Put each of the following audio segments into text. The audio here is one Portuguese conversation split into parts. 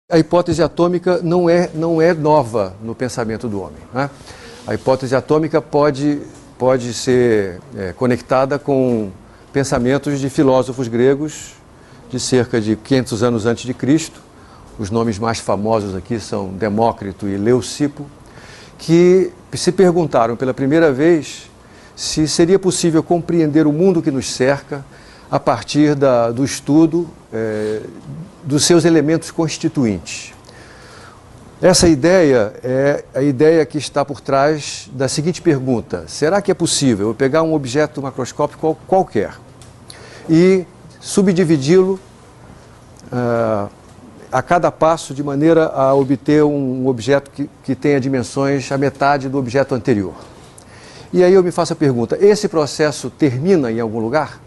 A hipótese atômica não é nova no pensamento do homem, né? A hipótese atômica pode ser conectada com pensamentos de filósofos gregos de cerca de 500 anos antes de Cristo. Os nomes mais famosos aqui são Demócrito e Leucipo, que se perguntaram pela primeira vez se seria possível compreender o mundo que nos cerca a partir do estudo dos seus elementos constituintes. Essa ideia é a ideia que está por trás da seguinte pergunta: será que é possível eu pegar um objeto macroscópico qualquer e subdividi-lo a cada passo de maneira a obter um objeto que tenha dimensões a metade do objeto anterior? E aí eu me faço a pergunta: esse processo termina em algum lugar?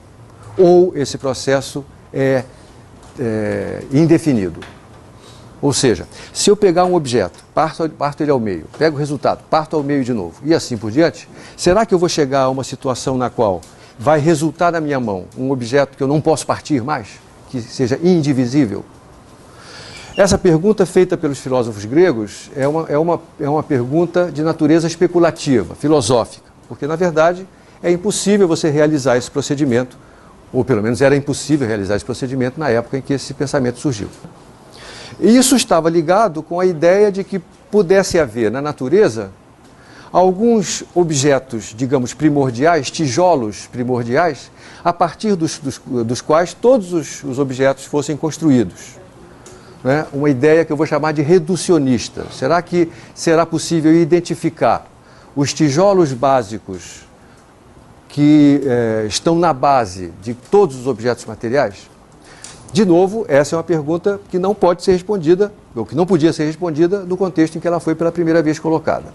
Ou esse processo é indefinido? Ou seja, se eu pegar um objeto, parto ele ao meio, pego o resultado, parto ao meio de novo, e assim por diante, será que eu vou chegar a uma situação na qual vai resultar na minha mão um objeto que eu não posso partir mais, que seja indivisível? Essa pergunta feita pelos filósofos gregos é uma pergunta de natureza especulativa, filosófica, porque, na verdade, é impossível você realizar esse procedimento, ou pelo menos era impossível realizar esse procedimento na época em que esse pensamento surgiu. E isso estava ligado com a ideia de que pudesse haver na natureza alguns objetos, digamos, primordiais, tijolos primordiais, a partir dos quais todos os objetos fossem construídos. Né? Uma ideia que eu vou chamar de reducionista. Será que será possível identificar os tijolos básicos que estão na base de todos os objetos materiais? De novo, essa é uma pergunta que não pode ser respondida, ou que não podia ser respondida, no contexto em que ela foi pela primeira vez colocada.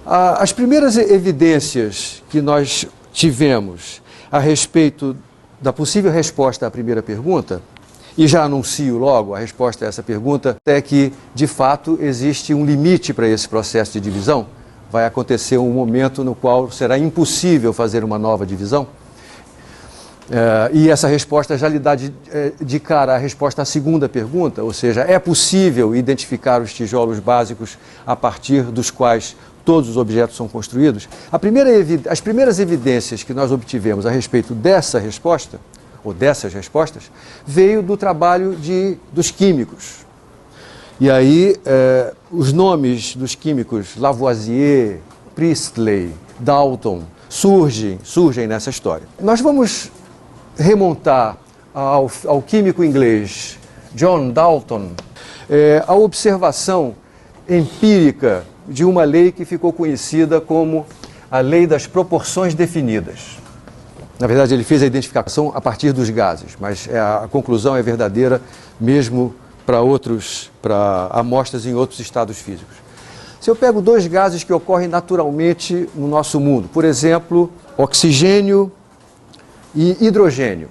As primeiras evidências que nós tivemos a respeito da possível resposta à primeira pergunta, e já anuncio logo a resposta a essa pergunta, é que, de fato, existe um limite para esse processo de divisão. Vai acontecer um momento no qual será impossível fazer uma nova divisão. E essa resposta já lhe dá de cara a resposta à segunda pergunta, ou seja, é possível identificar os tijolos básicos a partir dos quais todos os objetos são construídos? As primeiras evidências que nós obtivemos a respeito dessa resposta, ou dessas respostas, veio do trabalho dos químicos. E aí, os nomes dos químicos Lavoisier, Priestley, Dalton, surgem nessa história. Nós vamos remontar ao químico inglês John Dalton a observação empírica de uma lei que ficou conhecida como a lei das proporções definidas. Na verdade, ele fez a identificação a partir dos gases, mas a conclusão é verdadeira mesmo para amostras em outros estados físicos. Se eu pego dois gases que ocorrem naturalmente no nosso mundo, por exemplo, oxigênio e hidrogênio,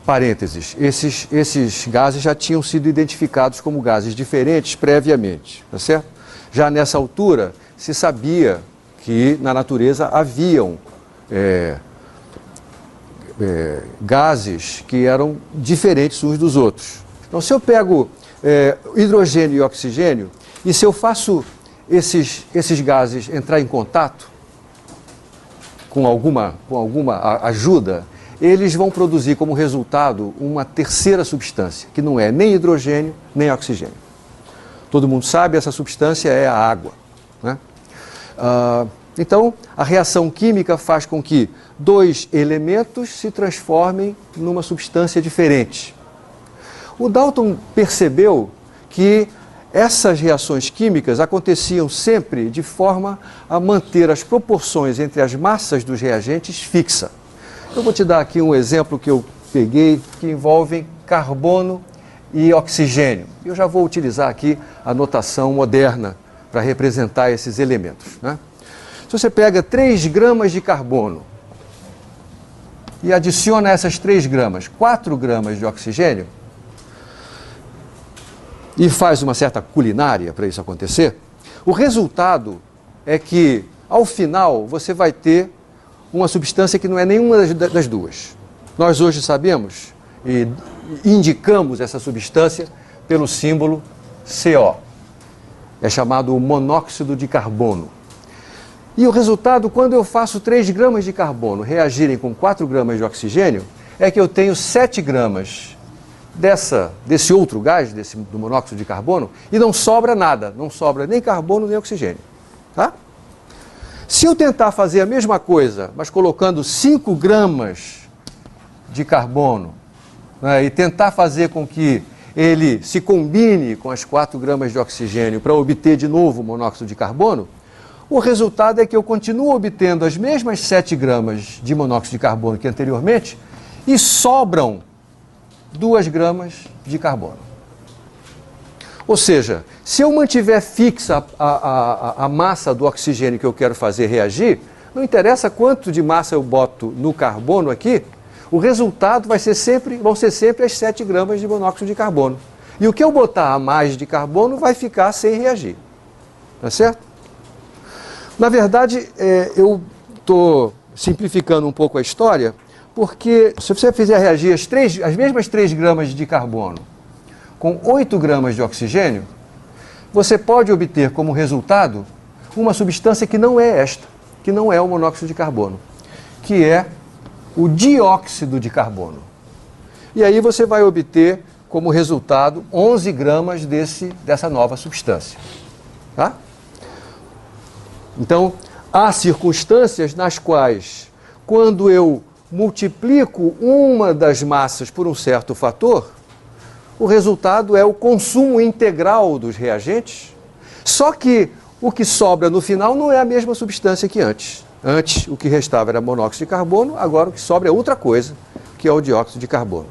parênteses, esses gases já tinham sido identificados como gases diferentes previamente, tá certo? Já nessa altura, se sabia que na natureza haviam gases que eram diferentes uns dos outros. Então, se eu pego hidrogênio e oxigênio, e se eu faço esses gases entrar em contato com alguma ajuda, eles vão produzir como resultado uma terceira substância, que não é nem hidrogênio nem oxigênio. Todo mundo sabe, essa substância é a água, né? Então, a reação química faz com que dois elementos se transformem numa substância diferente. O Dalton percebeu que essas reações químicas aconteciam sempre de forma a manter as proporções entre as massas dos reagentes fixa. Eu vou te dar aqui um exemplo que eu peguei, que envolve carbono e oxigênio. Eu já vou utilizar aqui a notação moderna para representar esses elementos, né? Se você pega 3 gramas de carbono e adiciona a essas 3 gramas 4 gramas de oxigênio, e faz uma certa culinária para isso acontecer, o resultado é que, ao final, você vai ter uma substância que não é nenhuma das duas. Nós hoje sabemos e indicamos essa substância pelo símbolo CO. É chamado monóxido de carbono. E o resultado, quando eu faço 3 gramas de carbono reagirem com 4 gramas de oxigênio, é que eu tenho 7 gramas desse outro gás, do monóxido de carbono, e não sobra nada, não sobra nem carbono nem oxigênio. Tá? Se eu tentar fazer a mesma coisa, mas colocando 5 gramas de carbono, né, e tentar fazer com que ele se combine com as 4 gramas de oxigênio para obter de novo o monóxido de carbono, o resultado é que eu continuo obtendo as mesmas 7 gramas de monóxido de carbono que anteriormente e sobram 2 gramas de carbono. Ou seja, se eu mantiver fixa a massa do oxigênio que eu quero fazer reagir, não interessa quanto de massa eu boto no carbono aqui, o resultado vão ser sempre as 7 gramas de monóxido de carbono. E o que eu botar a mais de carbono vai ficar sem reagir. Tá certo? Na verdade, eu estou simplificando um pouco a história, porque se você fizer reagir as mesmas 3 gramas de carbono com 8 gramas de oxigênio, você pode obter como resultado uma substância que não é esta, que não é o monóxido de carbono, que é o dióxido de carbono. E aí você vai obter como resultado 11 gramas dessa nova substância. Tá? Então, há circunstâncias nas quais, quando eu multiplico uma das massas por um certo fator, o resultado é o consumo integral dos reagentes, só que o que sobra no final não é a mesma substância que antes. Antes, o que restava era monóxido de carbono, agora o que sobra é outra coisa, que é o dióxido de carbono.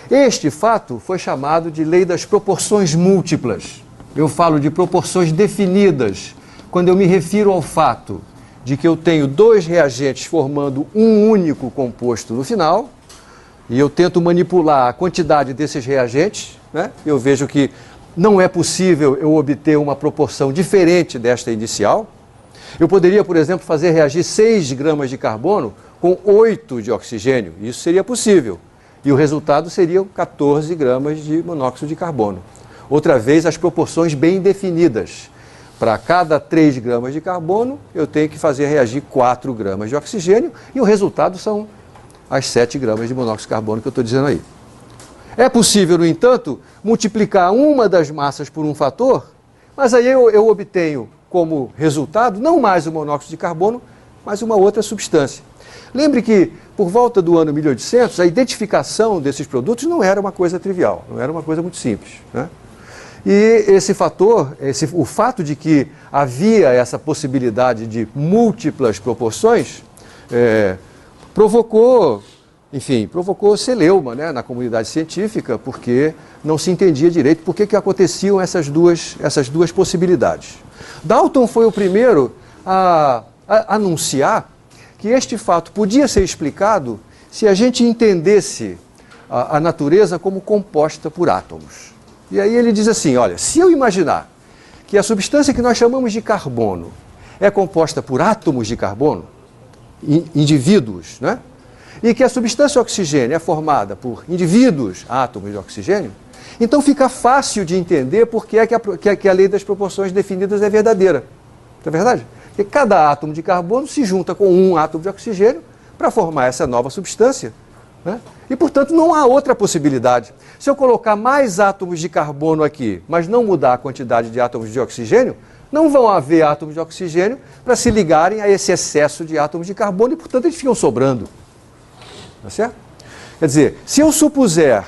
Este fato foi chamado de lei das proporções múltiplas. Eu falo de proporções definidas quando eu me refiro ao fato de que eu tenho 2 reagentes formando um único composto no final, e eu tento manipular a quantidade desses reagentes, né? Eu vejo que não é possível eu obter uma proporção diferente desta inicial. Eu poderia, por exemplo, fazer reagir 6 gramas de carbono com 8 de oxigênio. Isso seria possível. E o resultado seriam 14 gramas de monóxido de carbono. Outra vez, as proporções bem definidas. Para cada 3 gramas de carbono, eu tenho que fazer reagir 4 gramas de oxigênio e o resultado são as 7 gramas de monóxido de carbono que eu estou dizendo aí. É possível, no entanto, multiplicar uma das massas por um fator, mas aí eu obtenho como resultado não mais o monóxido de carbono, mas uma outra substância. Lembre que, por volta do ano 1800, a identificação desses produtos não era uma coisa trivial, não era uma coisa muito simples, né? E esse fator, o fato de que havia essa possibilidade de múltiplas proporções, provocou celeuma, né, na comunidade científica, porque não se entendia direito por que aconteciam essas duas possibilidades. Dalton foi o primeiro a anunciar que este fato podia ser explicado se a gente entendesse a natureza como composta por átomos. E aí ele diz assim, olha, se eu imaginar que a substância que nós chamamos de carbono é composta por átomos de carbono, indivíduos, né? E que a substância oxigênio é formada por indivíduos, átomos de oxigênio, então fica fácil de entender por que a lei das proporções definidas é verdadeira. Não é verdade? Porque cada átomo de carbono se junta com um átomo de oxigênio para formar essa nova substância, né? E, portanto, não há outra possibilidade. Se eu colocar mais átomos de carbono aqui, mas não mudar a quantidade de átomos de oxigênio, não vão haver átomos de oxigênio para se ligarem a esse excesso de átomos de carbono e, portanto, eles ficam sobrando. Tá certo? Quer dizer, se eu supuser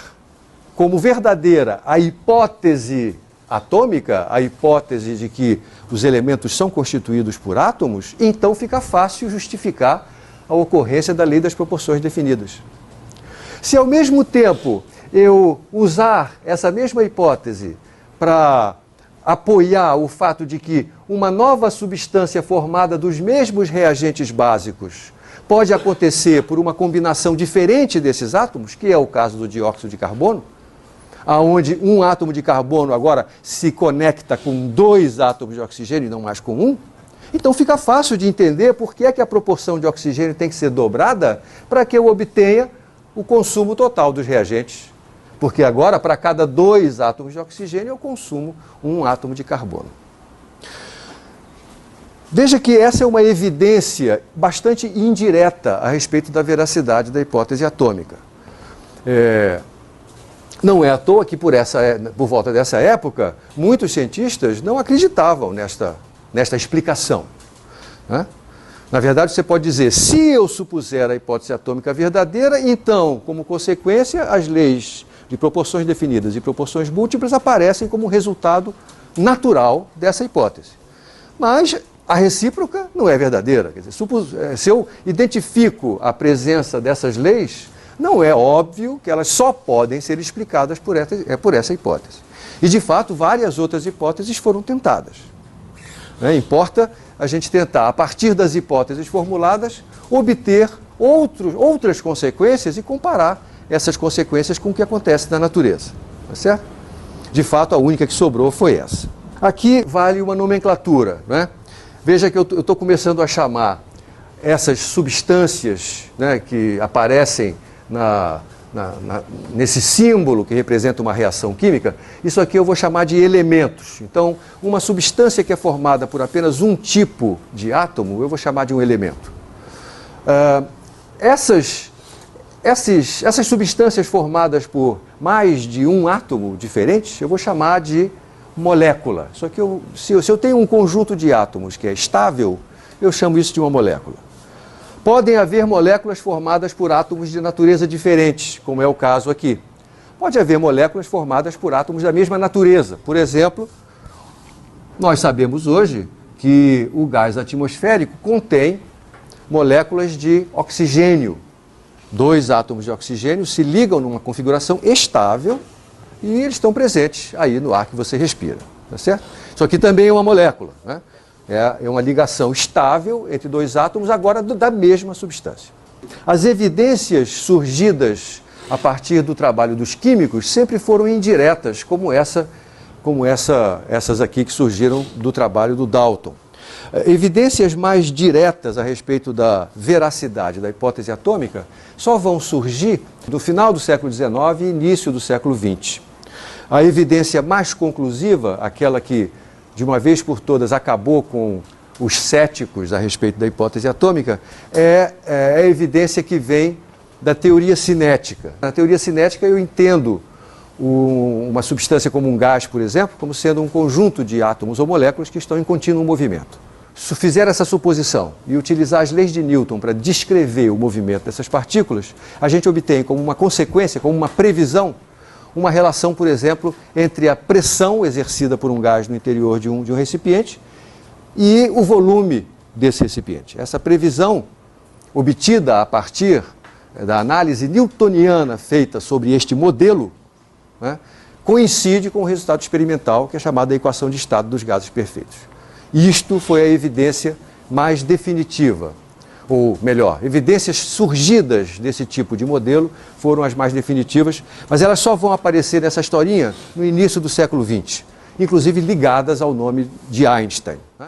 como verdadeira a hipótese atômica, a hipótese de que os elementos são constituídos por átomos, então fica fácil justificar a ocorrência da lei das proporções definidas. Se ao mesmo tempo eu usar essa mesma hipótese para apoiar o fato de que uma nova substância formada dos mesmos reagentes básicos pode acontecer por uma combinação diferente desses átomos, que é o caso do dióxido de carbono, onde um átomo de carbono agora se conecta com 2 átomos de oxigênio e não mais com um, então fica fácil de entender por que a proporção de oxigênio tem que ser dobrada para que eu obtenha o consumo total dos reagentes. Porque agora, para cada 2 átomos de oxigênio, eu consumo 1 átomo de carbono. Veja que essa é uma evidência bastante indireta a respeito da veracidade da hipótese atômica. Não é à toa que por volta dessa época, muitos cientistas não acreditavam nesta explicação, né? Na verdade, você pode dizer, se eu supuser a hipótese atômica verdadeira, então, como consequência, as leis de proporções definidas e proporções múltiplas aparecem como resultado natural dessa hipótese. Mas a recíproca não é verdadeira. Quer dizer, se eu identifico a presença dessas leis, não é óbvio que elas só podem ser explicadas por essa hipótese. E, de fato, várias outras hipóteses foram tentadas. Importa a gente tentar, a partir das hipóteses formuladas, obter outras consequências e comparar essas consequências com o que acontece na natureza. Tá certo? De fato, a única que sobrou foi essa. Aqui vale uma nomenclatura, né? Veja que eu estou começando a chamar essas substâncias, né, que aparecem nesse símbolo que representa uma reação química, isso aqui eu vou chamar de elementos. Então, uma substância que é formada por apenas um tipo de átomo, eu vou chamar de um elemento. Essas substâncias formadas por mais de um átomo diferente, eu vou chamar de molécula. Só que se eu tenho um conjunto de átomos que é estável, eu chamo isso de uma molécula. Podem haver moléculas formadas por átomos de natureza diferentes, como é o caso aqui. Pode haver moléculas formadas por átomos da mesma natureza. Por exemplo, nós sabemos hoje que o gás atmosférico contém moléculas de oxigênio. 2 átomos de oxigênio se ligam numa configuração estável e eles estão presentes aí no ar que você respira. Tá certo? Isso aqui também é uma molécula, né? É uma ligação estável entre 2 átomos, agora da mesma substância. As evidências surgidas a partir do trabalho dos químicos sempre foram indiretas, como essas aqui que surgiram do trabalho do Dalton. Evidências mais diretas a respeito da veracidade da hipótese atômica só vão surgir no final do século XIX e início do século XX. A evidência mais conclusiva, aquela que de uma vez por todas acabou com os céticos a respeito da hipótese atômica, é a evidência que vem da teoria cinética. Na teoria cinética eu entendo uma substância como um gás, por exemplo, como sendo um conjunto de átomos ou moléculas que estão em contínuo movimento. Se fizer essa suposição e utilizar as leis de Newton para descrever o movimento dessas partículas, a gente obtém como uma consequência, como uma previsão, uma relação, por exemplo, entre a pressão exercida por um gás no interior de um recipiente e o volume desse recipiente. Essa previsão, obtida a partir da análise newtoniana feita sobre este modelo, né, coincide com o resultado experimental, que é chamado da equação de estado dos gases perfeitos. Isto foi a evidência mais definitiva. Ou melhor, evidências surgidas desse tipo de modelo foram as mais definitivas, mas elas só vão aparecer nessa historinha no início do século XX, inclusive ligadas ao nome de Einstein, né?